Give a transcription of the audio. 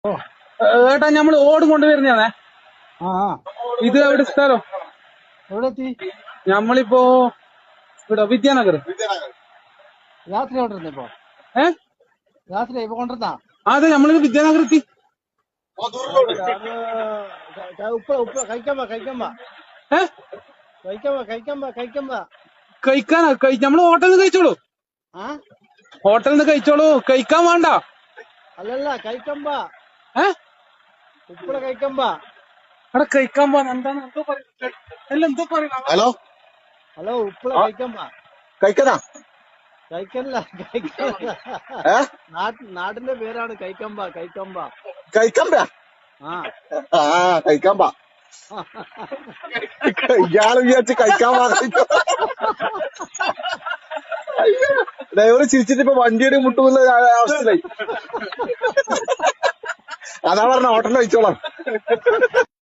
ഓ ഏട്ടാ ഞമ്മള് ഓടും കൊണ്ടുവരുന്നേ. ആ ഇത് എവിടെ സ്ഥലം? എവിടെ എത്തി? ഞമ്മളിപ്പോ ഇവിടെ വിദ്യാനഗർ. രാത്രി കൊണ്ടിരുന്ന ഇപ്പൊ ഏ രാത്രി ഇപ്പൊ കൊണ്ടിരുന്നാ അതെ, നമ്മളിത് വിദ്യാനഗർ എത്തി. ഉപ്പ ഉപ്പ കഴിക്കമ്പ കഴിക്കമ്പ ഏ കഴിക്കമ്പ കഴിക്കമ്പ കഴിക്കമ്പ കഴിക്കാനാ? നമ്മള് ഹോട്ടലിൽ നിന്ന് കഴിച്ചോളൂ. ആ ഹോട്ടലിൽ നിന്ന് കഴിച്ചോളൂ, കഴിക്കാൻ വേണ്ട. അല്ലല്ല കഴിക്കമ്പ ഏ ഉപ്പള കഴിക്കമ്പ. അവിടെ കഴിക്കാൻ പോവാ. എന്താണ് എന്തോ പറയുന്നത്? എല്ലാം എന്തോ പറയുന്ന. ഹലോ ഹലോ ഉപ്പള കഴിക്കമ്പ. കഴിക്കനാ? കഴിക്കല്ല കഴിക്കല്ല. ഏ നാടിന്റെ പേരാണ് കഴിക്കമ്പ കഴിക്കമ്പ. കഴിക്കമ്പ? ആ ആ കഴിക്കാമ്പ. ഇയാള് വിചാരിച്ച് കഴിക്കാൻ ഡ്രൈവർ ചിരിച്ചിട്ട് ഇപ്പൊ വണ്ടിയുടെ മുട്ടുന്ന അവസ്ഥയിലായി. അതാ പറഞ്ഞ ഹോട്ടലിൽ കഴിച്ചോളാം.